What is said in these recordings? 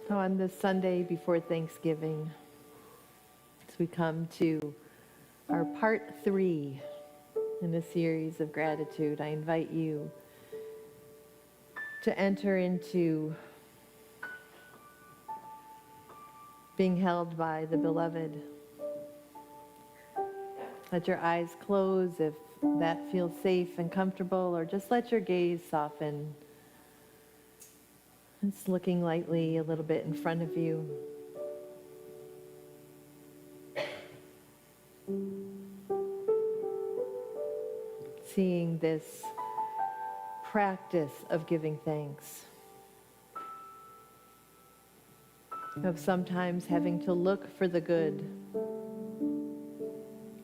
On this Sunday before Thanksgiving, as we come to our part 3 in a series of gratitude, I invite you to enter into being held by the beloved. Let your eyes close if that feels safe and comfortable, or just let your gaze soften. It's looking lightly a little bit in front of you. Seeing this practice of giving thanks, of sometimes having to look for the good,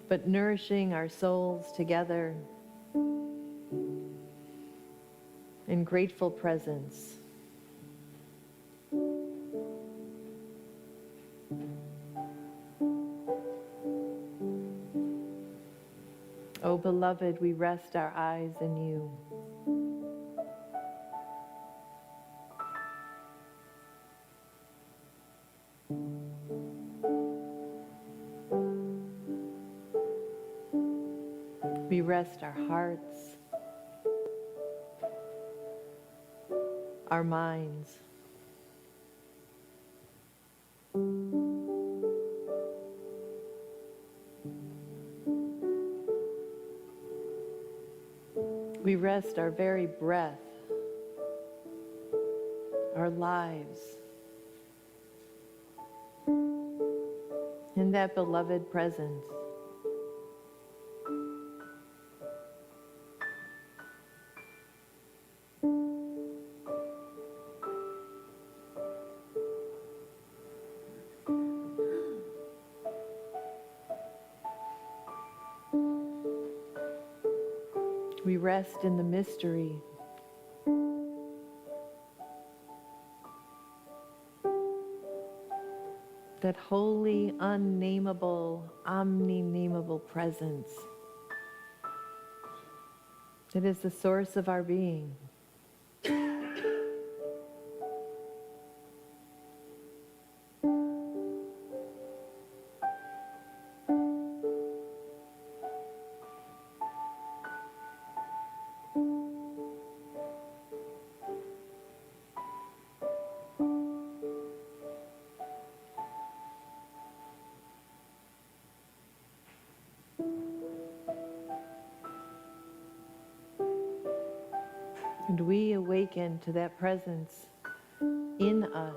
but nourishing our souls together in grateful presence. Oh, beloved, we rest our eyes in you. We rest our hearts, our minds. We rest our very breath, our lives, in that beloved presence. We rest in the mystery. That holy, unnameable, omni-nameable presence that is the source of our being. And we awaken to that presence in us.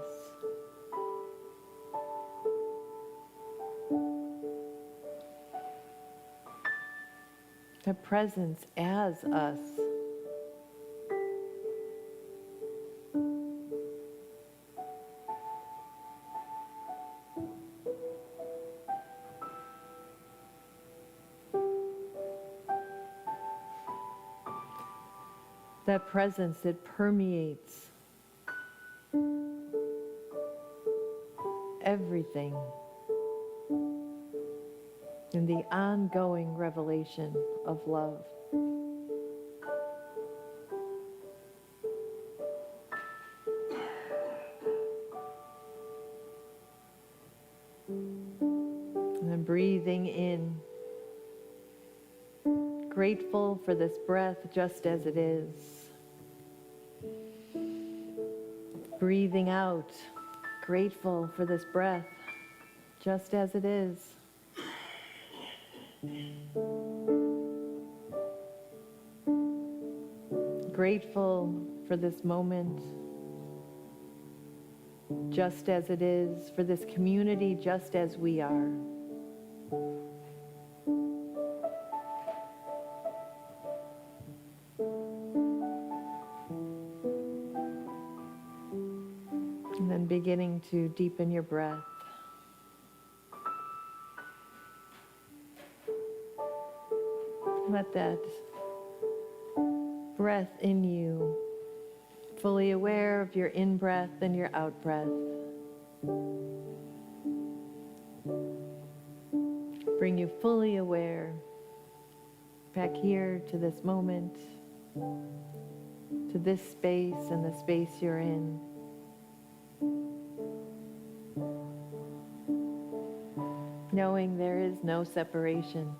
That presence as us. That presence that permeates everything in the ongoing revelation of love. And then breathing in, grateful for this breath just as it is. Breathing out, grateful for this breath just as it is. Grateful for this moment just as it is, for this community just as we are. And then beginning to deepen your breath. Let that breath in you, fully aware of your in-breath and your out-breath. Bring you fully aware back here to this moment, to this space and the space you're in. knowing there is no separation.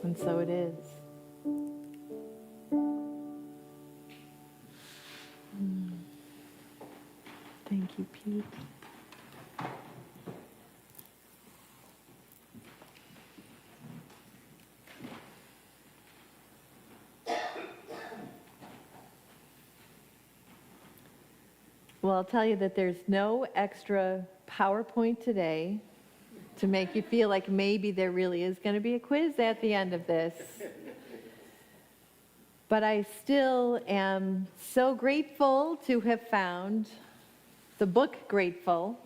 And so it is. Thank you, Pete. Well, I'll tell you that there's no extra PowerPoint today to make you feel like maybe there really is going to be a quiz at the end of this. But I still am so grateful to have found the book Grateful,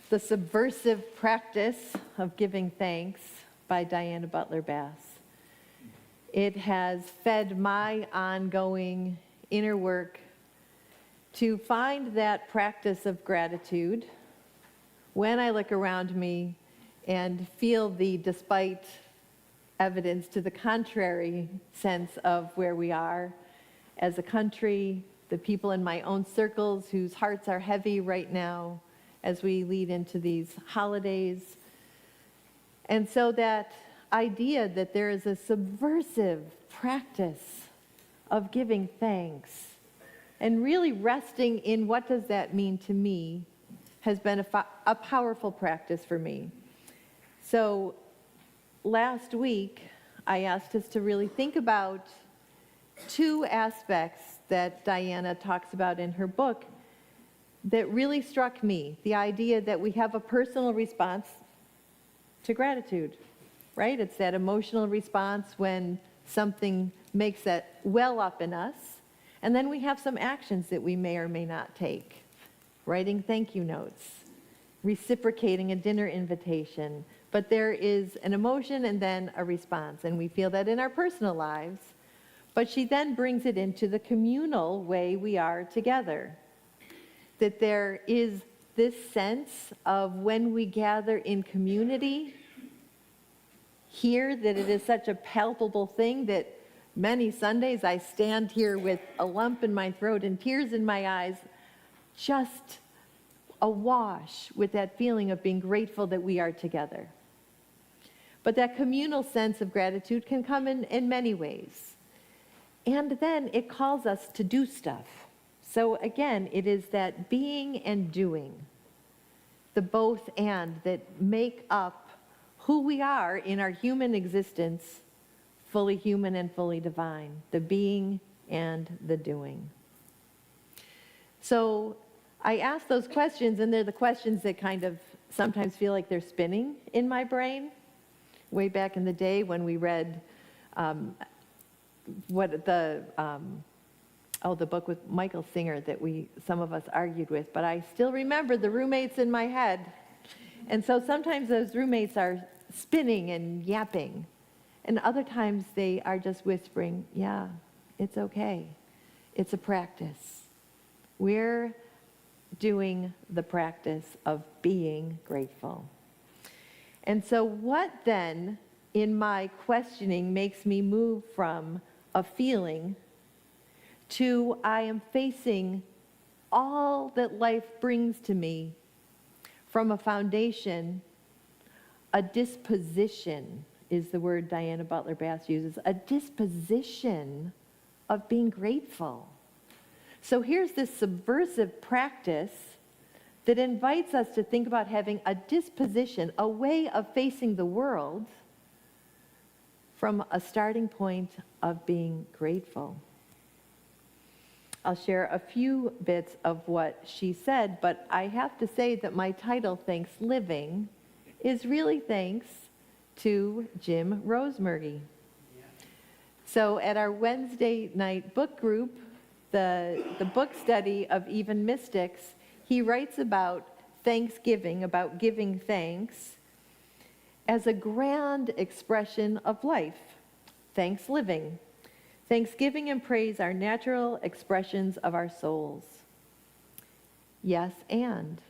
The Subversive Practice of Giving Thanks by Diana Butler Bass. It has fed my ongoing inner work to find that practice of gratitude when I look around me and feel the, despite evidence to the contrary, sense of where we are as a country, the people in my own circles whose hearts are heavy right now as we lead into these holidays. And so that idea that there is a subversive practice of giving thanks and really resting in what does that mean to me has been a powerful practice for me. So last week, I asked us to really think about two aspects that Diana talks about in her book that really struck me. The idea that we have a personal response to gratitude, right? It's that emotional response when something makes that well up in us. And then we have some actions that we may or may not take. Writing thank you notes, reciprocating a dinner invitation. But there is an emotion and then a response. And we feel that in our personal lives. But she then brings it into the communal way we are together. That there is this sense of when we gather in community here, that it is such a palpable thing that many Sundays I stand here with a lump in my throat and tears in my eyes, just awash with that feeling of being grateful that we are together. But that communal sense of gratitude can come in many ways. And then it calls us to do stuff. So again, it is that being and doing, the both and that make up who we are in our human existence, fully human and fully divine, the being and the doing. So I ask those questions, and they're the questions that kind of sometimes feel like they're spinning in my brain. Way back in the day when we read the book with Michael Singer that some of us argued with, but I still remember the roommates in my head. And so sometimes those roommates are spinning and yapping, and other times they are just whispering, yeah, it's okay. It's a practice. We're doing the practice of being grateful. And so what then, in my questioning, makes me move from a feeling to I am facing all that life brings to me from a foundation, a disposition is the word Diana Butler Bass uses, a disposition of being grateful. So here's this subversive practice that invites us to think about having a disposition, a way of facing the world from a starting point of being grateful. I'll share a few bits of what she said, but I have to say that my title, ThanksLiving, is really thanks to Jim Rosemurgy. So at our Wednesday night book group, the book study of Even Mystics, he writes about Thanksgiving, about giving thanks, as a grand expression of life. ThanksLiving. Thanksgiving and praise are natural expressions of our souls. Yes, and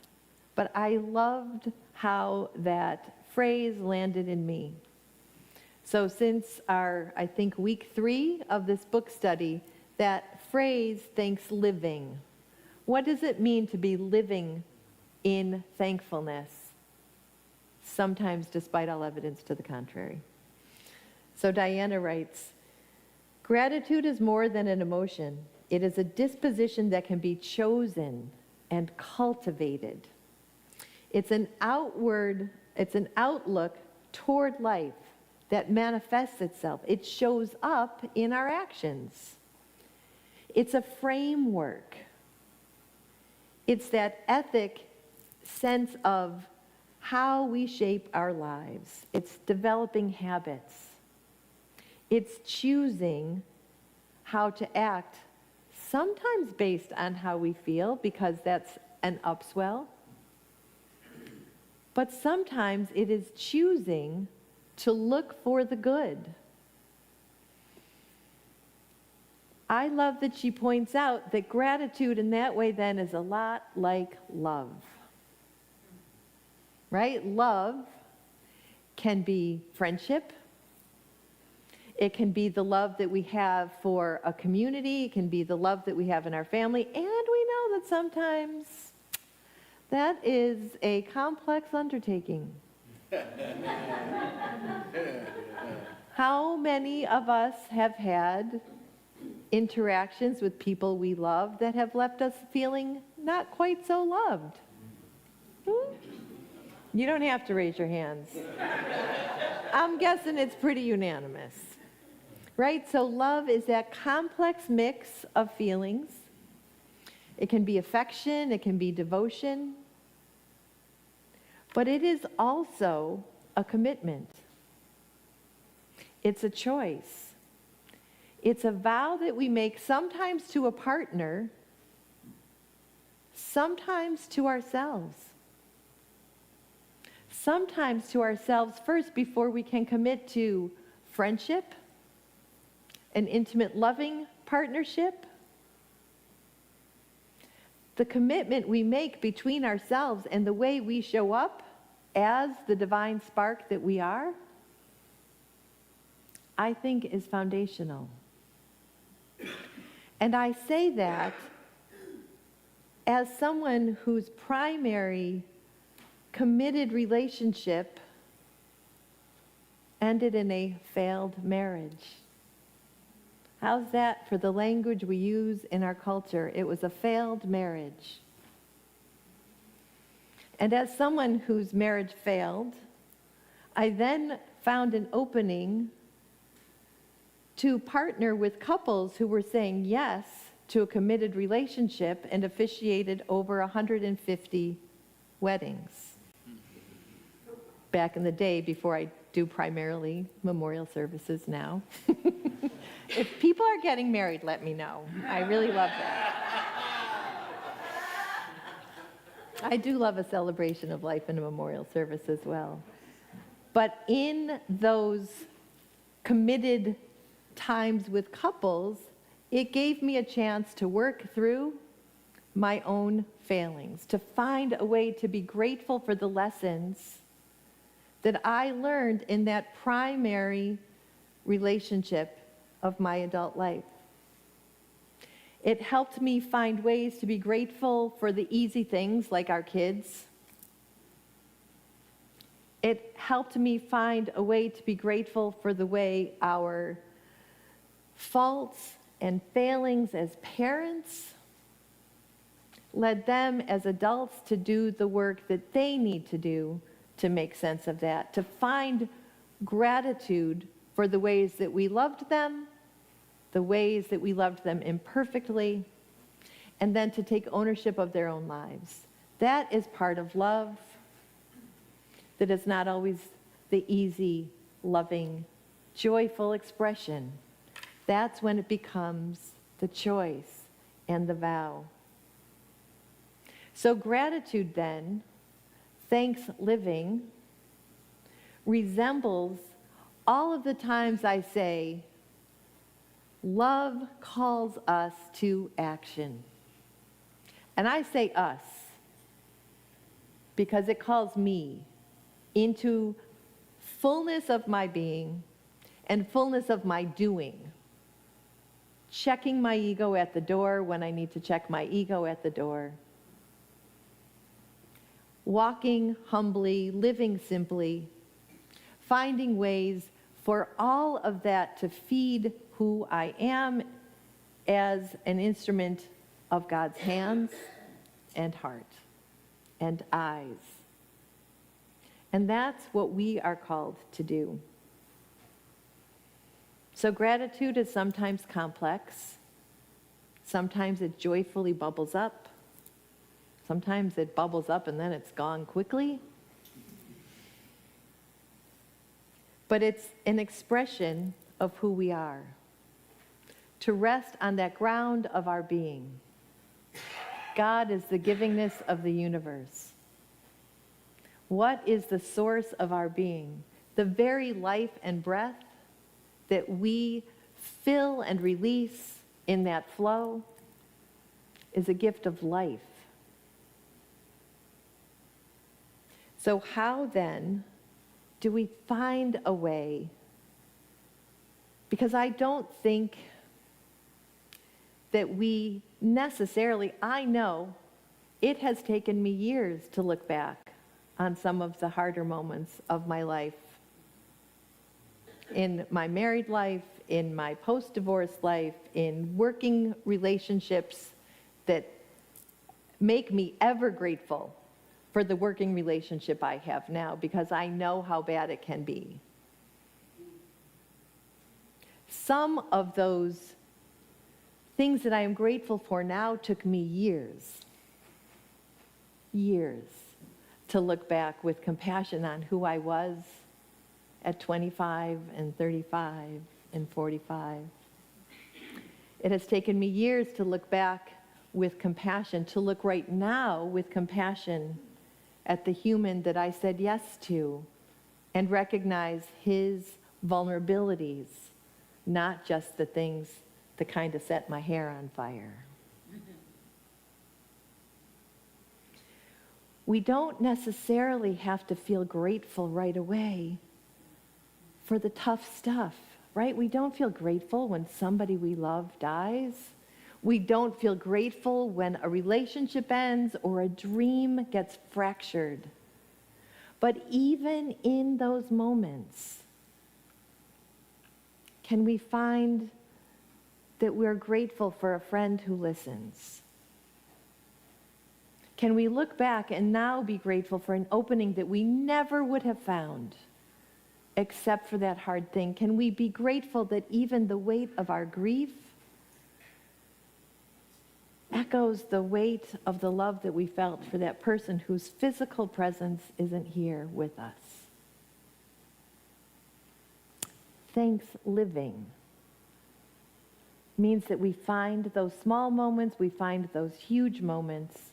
but I loved how that phrase landed in me. So since our, I think, week 3 of this book study, that phrase, ThanksLiving. What does it mean to be living in thankfulness? Sometimes despite all evidence to the contrary. So Diana writes, gratitude is more than an emotion. It is a disposition that can be chosen and cultivated. It's an outlook toward life that manifests itself. It shows up in our actions. It's a framework. It's that ethic sense of how we shape our lives. It's developing habits. It's choosing how to act, sometimes based on how we feel, because that's an upswell. But sometimes it is choosing to look for the good. I love that she points out that gratitude in that way then is a lot like love. Right? Love can be friendship. It can be the love that we have for a community. It can be the love that we have in our family. And we know that sometimes that is a complex undertaking. How many of us have had interactions with people we love that have left us feeling not quite so loved? You don't have to raise your hands. I'm guessing it's pretty unanimous. Right? So love is that complex mix of feelings. It can be affection, it can be devotion, but it is also a commitment. It's a choice. It's a vow that we make sometimes to a partner, sometimes to ourselves. Sometimes to ourselves first before we can commit to friendship, an intimate, loving partnership. The commitment we make between ourselves and the way we show up as the divine spark that we are, I think is foundational. And I say that as someone whose primary committed relationship ended in a failed marriage. How's that for the language we use in our culture? It was a failed marriage. And as someone whose marriage failed, I then found an opening to partner with couples who were saying yes to a committed relationship and officiated over 150 weddings. Back in the day, before I do primarily memorial services now. If people are getting married, let me know. I really love that. I do love a celebration of life and a memorial service as well. But in those committed times with couples, it gave me a chance to work through my own failings, to find a way to be grateful for the lessons that I learned in that primary relationship of my adult life. It helped me find ways to be grateful for the easy things like our kids. It helped me find a way to be grateful for the way our faults and failings as parents led them as adults to do the work that they need to do to make sense of that, to find gratitude for the ways that we loved them, the ways that we loved them imperfectly, and then to take ownership of their own lives. That is part of love. That is not always the easy, loving, joyful expression. That's when it becomes the choice and the vow. So gratitude then, ThanksLiving, resembles all of the times I say, love calls us to action. And I say us. because it calls me into fullness of my being and fullness of my doing. Checking my ego at the door when I need to check my ego at the door. Walking humbly, living simply, finding ways for all of that to feed who I am as an instrument of God's hands and heart and eyes. And that's what we are called to do. So gratitude is sometimes complex. Sometimes it joyfully bubbles up. Sometimes it bubbles up and then it's gone quickly. But it's an expression of who we are. To rest on that ground of our being. God is the givingness of the universe. What is the source of our being? The very life and breath that we fill and release in that flow is a gift of life. So how then do we find a way? Because I don't think that we necessarily, I know it has taken me years to look back on some of the harder moments of my life. In my married life, in my post-divorce life, in working relationships that make me ever grateful for the working relationship I have now, because I know how bad it can be. Some of those things that I am grateful for now took me years to look back with compassion on who I was at 25 and 35 and 45. It has taken me years to look back with compassion, to look right now with compassion at the human that I said yes to and recognize his vulnerabilities, not just the things that kind of set my hair on fire. We don't necessarily have to feel grateful right away for the tough stuff, right? We don't feel grateful when somebody we love dies. We don't feel grateful when a relationship ends or a dream gets fractured. But even in those moments, can we find that we're grateful for a friend who listens? Can we look back and now be grateful for an opening that we never would have found except for that hard thing? Can we be grateful that even the weight of our grief echoes the weight of the love that we felt for that person whose physical presence isn't here with us? ThanksLiving means that we find those small moments, we find those huge moments,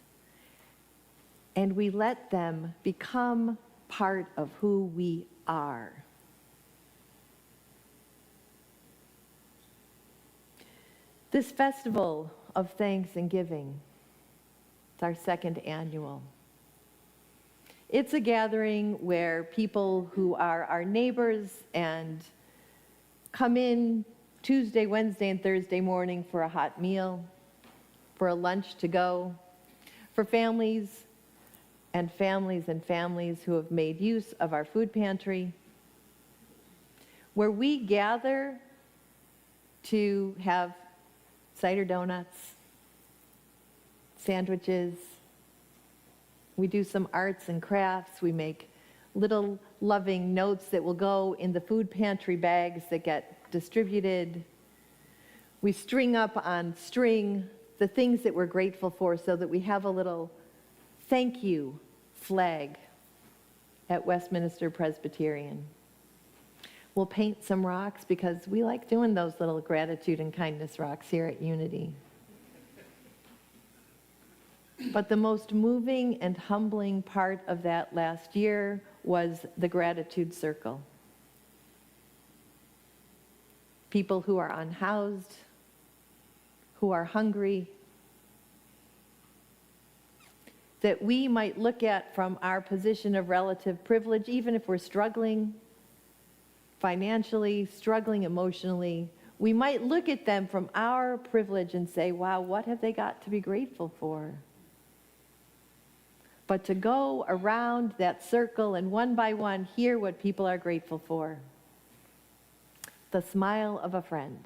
and we let them become part of who we are. This festival of thanks and giving, it's our second annual. It's a gathering where people who are our neighbors and come in Tuesday, Wednesday, and Thursday morning for a hot meal, for a lunch to go, for families and families and families who have made use of our food pantry, where we gather to have cider donuts, sandwiches. We do some arts and crafts. We make little loving notes that will go in the food pantry bags that get distributed. We string up on string the things that we're grateful for so that we have a little thank you flag at Westminster Presbyterian. We'll paint some rocks because we like doing those little gratitude and kindness rocks here at Unity. But the most moving and humbling part of that last year was the gratitude circle. People who are unhoused, who are hungry, that we might look at from our position of relative privilege, even if we're struggling financially, struggling emotionally. We might look at them from our privilege and say, wow, what have they got to be grateful for? But to go around that circle and one by one hear what people are grateful for. The smile of a friend.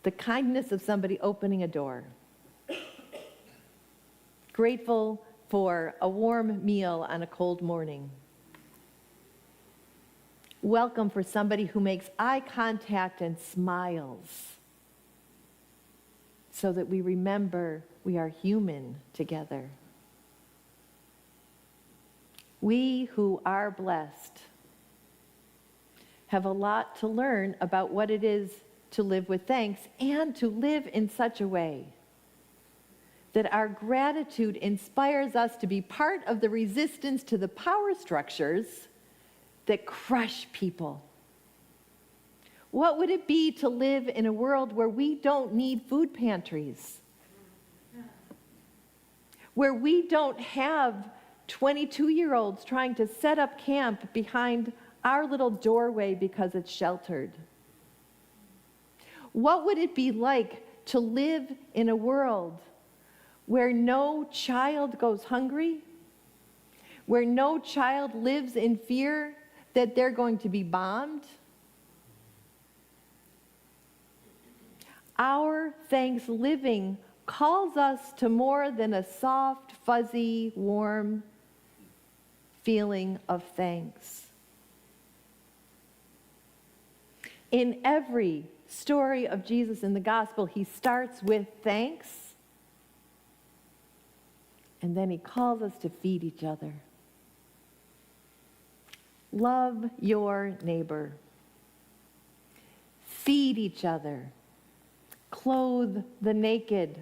The kindness of somebody opening a door. Grateful for a warm meal on a cold morning. Welcome for somebody who makes eye contact and smiles, so that we remember we are human together. We who are blessed have a lot to learn about what it is to live with thanks and to live in such a way that our gratitude inspires us to be part of the resistance to the power structures that crush people. What would it be to live in a world where we don't need food pantries? Where we don't have 22-year-olds trying to set up camp behind our little doorway because it's sheltered? What would it be like to live in a world where no child goes hungry, where no child lives in fear that they're going to be bombed? Our ThanksLiving calls us to more than a soft, fuzzy, warm feeling of thanks. In every story of Jesus in the gospel, he starts with thanks, and then he calls us to feed each other. Love your neighbor. Feed each other. Clothe the naked.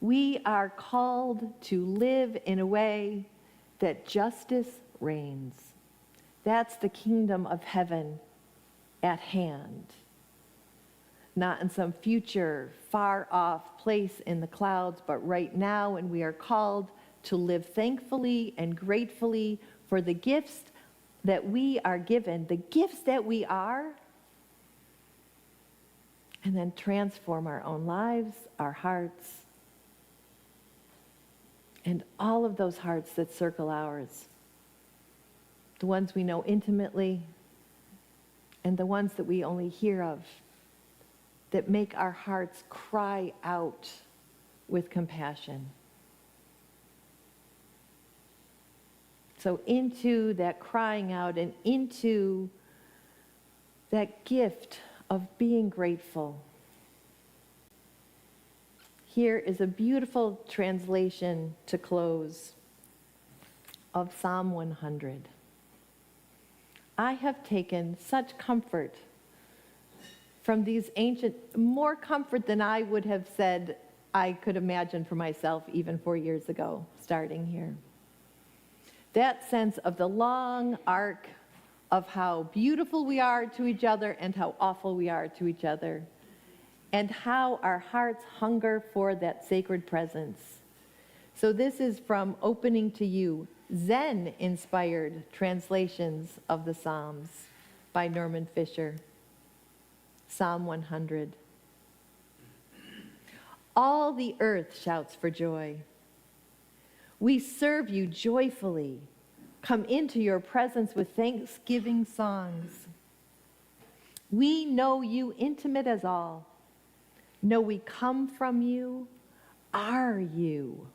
We are called to live in a way that justice reigns. That's the kingdom of heaven at hand. Not in some future, far-off place in the clouds, but right now, and we are called to live thankfully and gratefully for the gifts that we are given, the gifts that we are, and then transform our own lives, our hearts, and all of those hearts that circle ours. The ones we know intimately, and the ones that we only hear of, that make our hearts cry out with compassion. So into that crying out and into that gift of being grateful, here is a beautiful translation to close of Psalm 100. I have taken such comfort from these ancient, more comfort than I would have said I could imagine for myself even 4 years ago, starting here. That sense of the long arc of how beautiful we are to each other and how awful we are to each other, and how our hearts hunger for that sacred presence. So this is from Opening to You, Zen-inspired translations of the Psalms by Norman Fisher. Psalm 100. All the earth shouts for joy. We serve you joyfully. Come into your presence with thanksgiving songs. We know you intimate as all. Know we come from you, are you.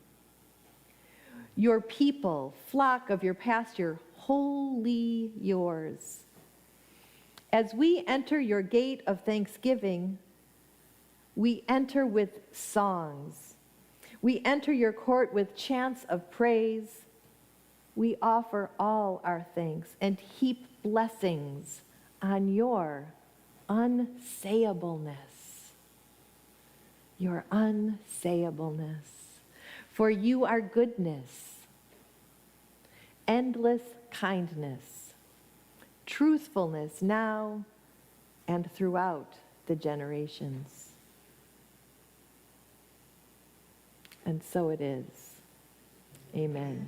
Your people, flock of your pasture, wholly yours. As we enter your gate of thanksgiving, we enter with songs. We enter your court with chants of praise. We offer all our thanks and heap blessings on your unsayableness. Your unsayableness. For you are goodness, endless kindness, truthfulness now and throughout the generations. And so it is. Amen.